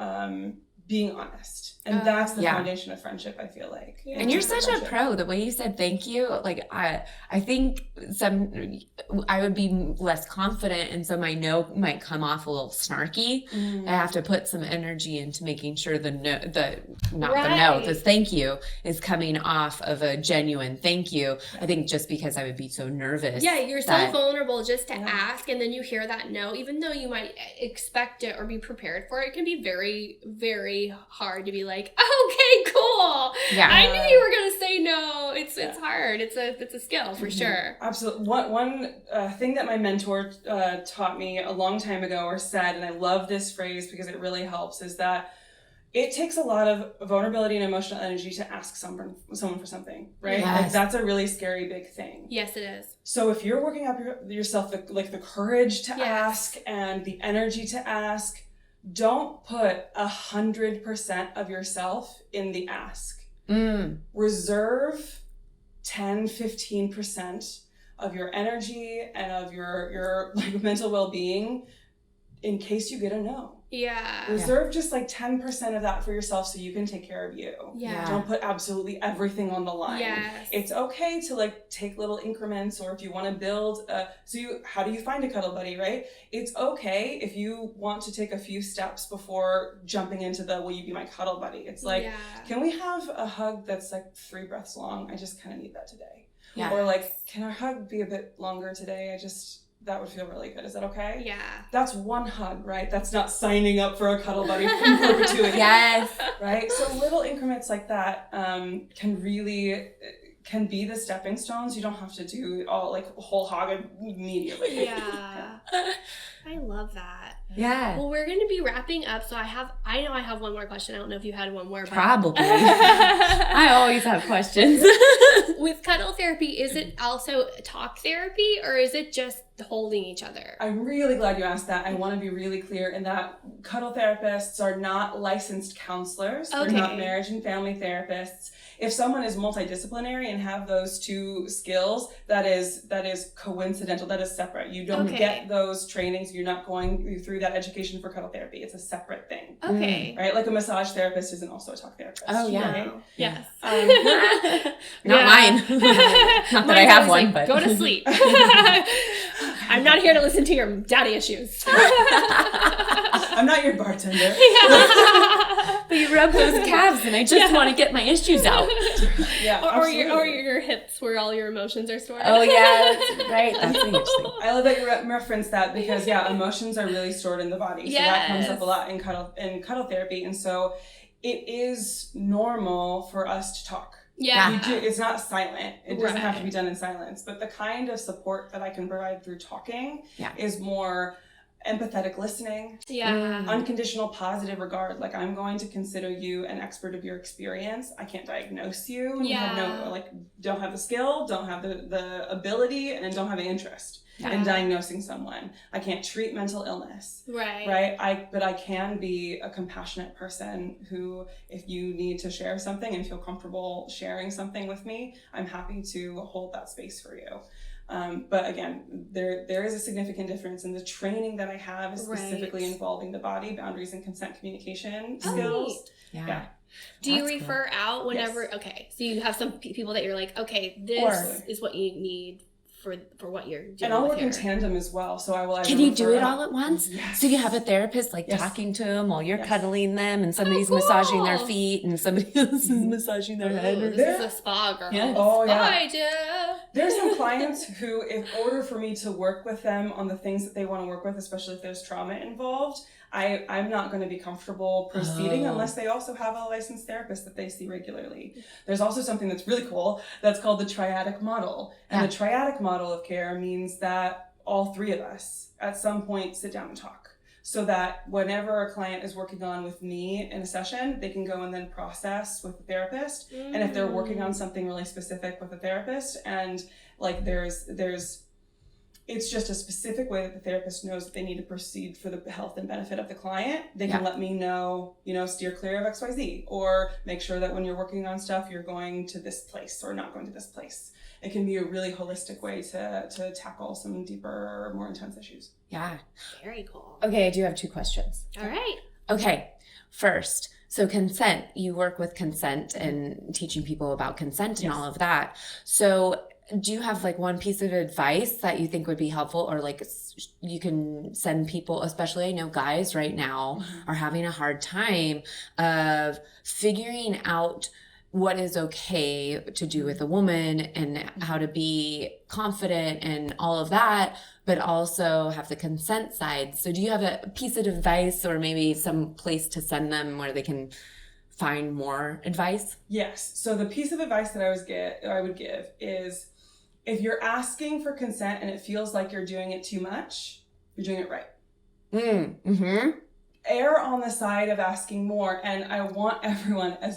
being honest. And that's the foundation of friendship, I feel like. And you're such a pro. The way you said thank you, like I think I would be less confident, and so my no might come off a little snarky. I have to put some energy into making sure the thank you is coming off of a genuine thank you. I think just because I would be so nervous. Yeah, you're so vulnerable just to ask, and then you hear that no, even though you might expect it or be prepared for it, it can be very, very hard to be like, okay, cool. Yeah. I knew you were gonna say no. It's hard. It's a skill for sure. Absolutely. One thing that my mentor taught me a long time ago or said, and I love this phrase because it really helps, is that it takes a lot of vulnerability and emotional energy to ask someone for something, right? Yes. Like that's a really scary big thing. Yes, it is. So if you're working up yourself the courage to ask and the energy to ask, don't put 100% of yourself in the ask. Reserve 10-15% of your energy and of your mental well-being in case you get a no. Yeah. Reserve just 10% of that for yourself so you can take care of you. Yeah. Don't put absolutely everything on the line. Yes. It's okay to take little increments, or if you want to build how do you find a cuddle buddy, right? It's okay if you want to take a few steps before jumping into the will you be my cuddle buddy? It's can we have a hug that's 3 breaths long? I just kind of need that today. Yeah. Or can our hug be a bit longer today? That would feel really good. Is that okay? Yeah. That's one hug, right? That's not signing up for a cuddle buddy in perpetuity. Yes. Right? So little increments like that can be the stepping stones. You don't have to do all whole hog immediately. Yeah. I love that. Yeah. Well, we're going to be wrapping up. So I know I have one more question. I don't know if you had one more. Probably. I always have questions. With cuddle therapy, is it also talk therapy, or is it just holding each other? I'm really glad you asked that. I want to be really clear in that cuddle therapists are not licensed counselors. They're not marriage and family therapists. If someone is multidisciplinary and have those two skills, that is coincidental. That is separate. You don't get those trainings. You're not going through that education for cuddle therapy. It's a separate thing. Okay. Right? Like a massage therapist isn't also a talk therapist. Oh, yeah. Right? Yes. Not mine. Not that I have one, but go to sleep. I'm not here to listen to your daddy issues. I'm not your bartender. But you rub those calves and I just want to get my issues out. Yeah, or your hips where all your emotions are stored. Oh yeah, that's right. That's interesting. I love that you referenced that because emotions are really stored in the body. So that comes up a lot in cuddle therapy. And so it is normal for us to talk. Yeah. It's not silent. It doesn't have to be done in silence. But the kind of support that I can provide through talking is more empathetic listening, unconditional positive regard. I'm going to consider you an expert of your experience. I can't diagnose you. You have don't have the skill, don't have the ability, and don't have an interest in diagnosing someone. I can't treat mental illness. Right. But I can be a compassionate person who, if you need to share something and feel comfortable sharing something with me, I'm happy to hold that space for you. But again, there is a significant difference, and the training that I have is specifically Right. involving the body, boundaries, and consent communication Oh, skills. Yeah. Yeah. Do you That's refer out whenever? Yes. Okay, so you have some people that you're like, okay, this Or- is what you need for what you're doing. And I'll with work in your- tandem as well. So I will either Can you do refer it out- all at once? Yes. So you have a therapist like Yes. talking to them while you're Yes. cuddling them, and somebody's cool. massaging their feet, and somebody else is massaging their head. Ooh, Or this is a spa girl. Yeah. Oh, Spa yeah. idea. There's some clients who, in order for me to work with them on the things that they want to work with, especially if there's trauma involved, I'm not going to be comfortable proceeding Oh. unless they also have a licensed therapist that they see regularly. There's also something that's really cool that's called the triadic model. And Yeah. the triadic model of care means that all three of us at some point sit down and talk. So that whenever a client is working on with me in a session, they can go and then process with the therapist. And if they're working on something really specific with a therapist, and like there's it's just a specific way that the therapist knows that they need to proceed for the health and benefit of the client, they can let me know, steer clear of XYZ, or make sure that when you're working on stuff, you're going to this place or not going to this place. It can be a really holistic way to tackle some deeper, more intense issues. Yeah. Very cool. Okay, I do have 2 questions. All right. Okay, first, so consent, you work with consent and teaching people about consent and Yes. all of that. So do you have like one piece of advice that you think would be helpful, or like you can send people, especially I know guys right now are having a hard time of figuring out what is okay to do with a woman and how to be confident and all of that, but also have the consent side. So do you have a piece of advice or maybe some place to send them where they can find more advice? Yes. So the piece of advice that I would give is, if you're asking for consent and it feels like you're doing it too much, you're doing it right. Mm-hmm. Err on the side of asking more, and I want everyone, to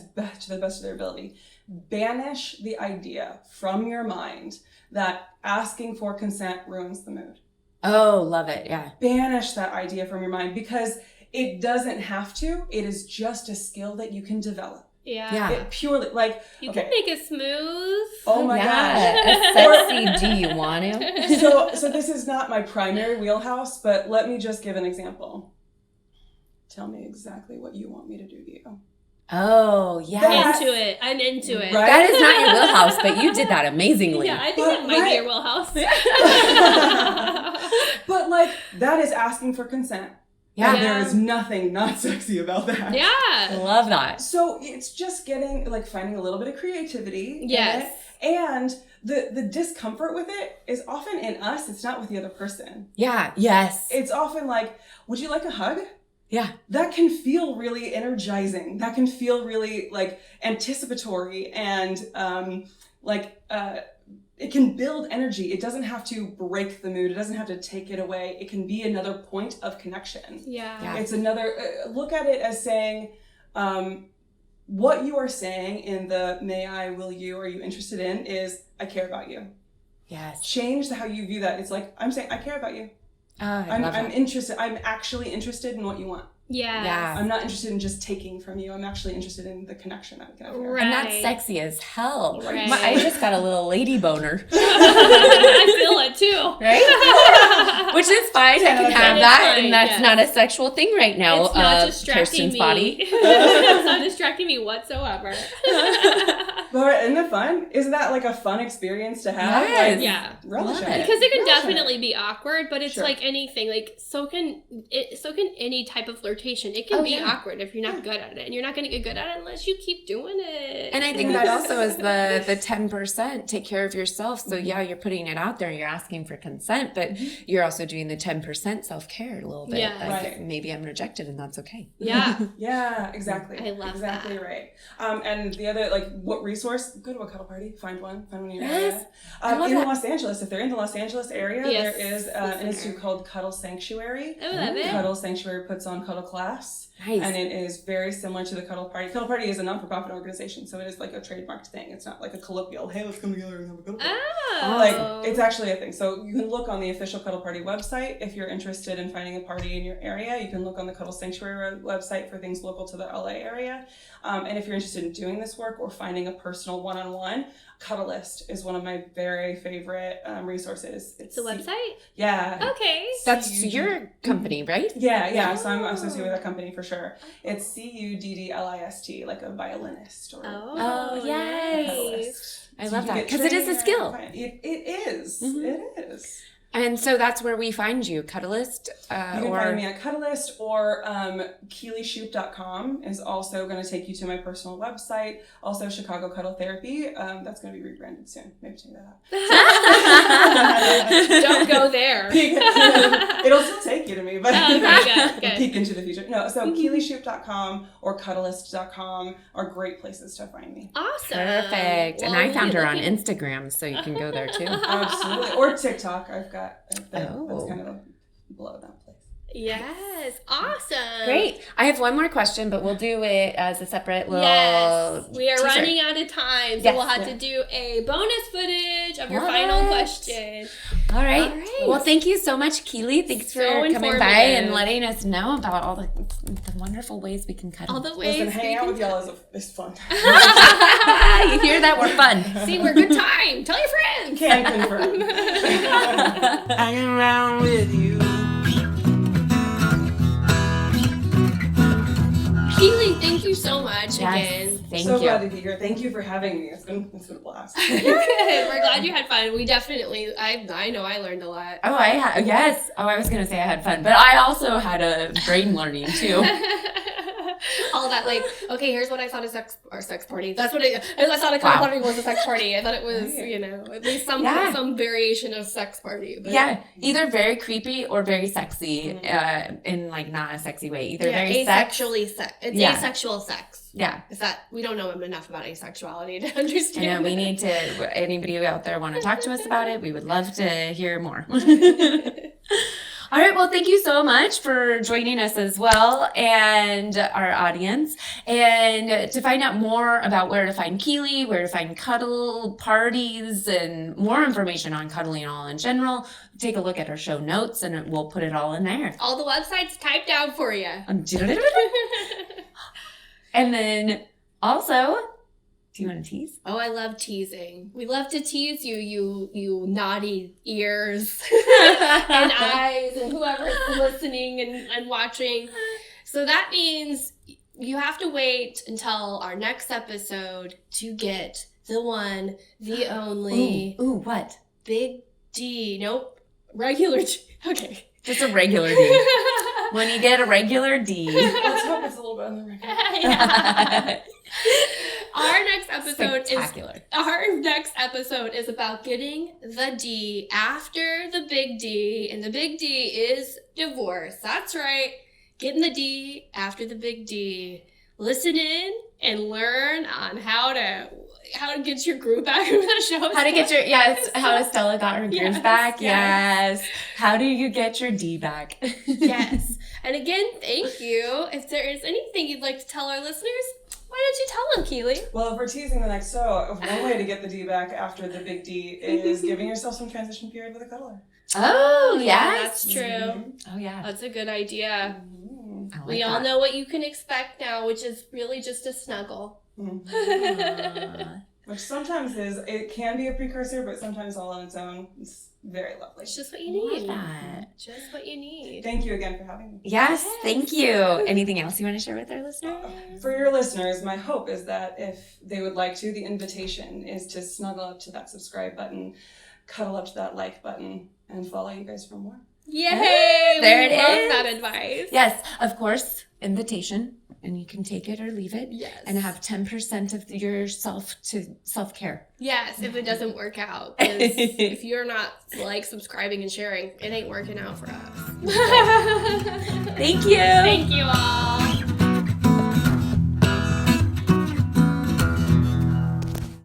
the best of their ability, banish the idea from your mind that asking for consent ruins the mood. Oh, love it. Yeah. Banish that idea from your mind, because it doesn't have to. It is just a skill that you can develop. Yeah. It purely, like, You okay. can make it smooth. Oh my Yeah. gosh. A sexy, do you want to? So this is not my primary wheelhouse, but let me just give an example. Tell me exactly what you want me to do to you. Oh, I'm yes. into it. I'm into it. Right? That is not your wheelhouse, but you did that amazingly. Yeah, I think But that might be right. your wheelhouse. But like, that is asking for consent. Yeah. And there is nothing not sexy about that. Yeah. I love that. So it's just finding a little bit of creativity. in Yes. it. And the discomfort with it is often in us. It's not with the other person. Yeah. Yes. It's often like, would you like a hug? Yeah. That can feel really energizing. That can feel really like anticipatory and it can build energy. It doesn't have to break the mood. It doesn't have to take it away. It can be another point of connection. Yeah. It's another, look at it as saying, what you are saying in the may I, will you, are you interested in is, I care about you. Yes. Change how you view that. It's like, I'm saying, I care about you. Oh, I love I'm that. interested. I'm actually interested in what you want. Yeah. I'm not interested in just taking from you. I'm actually interested in the connection that we can have here. Right. And that's sexy as hell. Right. I just got a little lady boner. I feel it too. Right? Which is fine. I can It's have that. fine, And that's yes. not a sexual thing right now. It's not distracting Kirsten's me. body. It's not distracting me whatsoever. But isn't it fun? Isn't that like a fun experience to have? Yes. Like, Yeah. relish Love in it. Because it can Relish in definitely be awkward, but it's Sure. like anything. Like so can any type of flirtation. It can Oh, be yeah. awkward if you're not good at it, and you're not going to get good at it unless you keep doing it. And I think that also is the 10%, take care of yourself. So yeah, you're putting it out there, you're asking for consent, but you're also doing the 10% self-care a little bit. Yeah. Like, Right. maybe I'm rejected and that's okay. Yeah. Yeah, exactly. I love exactly that. right. And the other, like, what resource? Go to a cuddle party. Find one in your Yes. area. I love In that. Los Angeles, if they're in the Los Angeles area, Yes. there is an institute called Cuddle Sanctuary. I love it. Cuddle Sanctuary puts on Cuddle Class. Nice. And it is very similar to the Cuddle Party. Cuddle Party is a non-for-profit organization, so it is like a trademarked thing. It's not like a colloquial, hey, let's come together and have a cuddle party. Oh. Like, it's actually a thing. So you can look on the official Cuddle Party website if you're interested in finding a party in your area. You can look on the Cuddle Sanctuary website for things local to the LA area. And if you're interested in doing this work or finding a person personal one-on-one, Cuddleist is one of my very favorite resources. It's a website? Yeah. Okay. That's your company, right? Yeah. So I'm associated with that company for sure. It's Cuddlist, like a violinist. Or yes. cuddlist. I So love you that get because it is a training skill. It is. Mhm. It is. And so that's where we find you, Cuddleist. You can find me at Cuddleist, or KeeleyShoup.com is also going to take you to my personal website. Also, Chicago Cuddle Therapy. That's going to be rebranded soon. Maybe check that out. Don't go there. It'll still take you to me, but good. peek into the future. No, so KeeleyShoup.com or Cuddleist.com are great places to find me. Awesome. Perfect. Well, And I found her on looking- Instagram, so you can go there too. Absolutely. Or TikTok. I've got that's Oh. kind of below that place. Yes. Awesome. Great. I have one more question, but we'll do it as a separate little Yes, we are teaser. running out of time, so Yes. we'll have to do a bonus footage of your What? final question. All right. All right. Well, thank you so much, Keeley. Thanks So for coming by informative. and letting us know about all the wonderful ways we can cuddle. All the ways Listen, hanging out we with can y'all is fun. You hear that? We're fun. see, we're a good time. Tell your friends. Can confirm. Hanging around with you. Keeley, thank you so much Yes. again. Thank So you. glad to be here. Thank you for having me. It's been a blast. Good. We're glad you had fun. We definitely, I know I learned a lot. Oh, yes. Oh, I was going to say I had fun, but I also had a brain learning too. All that, like, okay, here's what I thought a sex party. That's what I thought a cuddle party was, a sex party. I thought it was, at least some variation of sex party. But Yeah, either very creepy or very sexy, in like not a sexy way. Either very asexually sex. It's Yeah. asexual sex. Yeah. Is that we don't know enough about asexuality to understand. I know we need to. Anybody out there want to talk to us about it? We would love to hear more. All right. Well, thank you so much for joining us as well, and our audience. And to find out more about where to find Keeley, where to find cuddle parties, and more information on cuddling all in general, take a look at our show notes, and we'll put it all in there. All the websites typed out for you. And then also, do you want to tease? Oh, I love teasing. We love to tease you naughty ears and eyes and whoever's listening and watching. So that means you have to wait until our next episode to get the one, the only Ooh, what? Big D. Nope. Regular D. Okay. Just a regular D. When you get a regular D. Let's hope it's a little bit on the record. Yeah. Our next episode Spectacular. Our next episode is about getting the D after the big D, and the big D is divorce. That's right. Getting the D after the big D. Listen in and learn on how to get your groove back. How to get how Stella got her groove back. Yes. How do you get your D back? Yes. And again, thank you. If there is anything you'd like to tell our listeners, why don't you tell them, Keeley? Well, if we're teasing the next show, one way to get the D back after the big D is giving yourself some transition period with a cuddler. Oh, Yeah, yes. that's true. Oh, yeah. That's a good idea. I like We all that. know what you can expect now, which is really just a snuggle. Which sometimes it can be a precursor, but sometimes all on its own. It's very lovely. It's just what you Love need. that. Just what you need. Thank you again for having me. Yes, thank you. Anything else you want to share with our listeners? For your listeners, my hope is that if they would like to, the invitation is to snuggle up to that subscribe button, cuddle up to that like button, and follow you guys for more. Yay! There we it love is. that advice. Yes, of course, invitation, and you can take it or leave it. Yes. And have 10% of yourself to self-care. Yes, if it doesn't work out. 'Cause if you're not subscribing and sharing, it ain't working out for us. Thank you. Thank you all.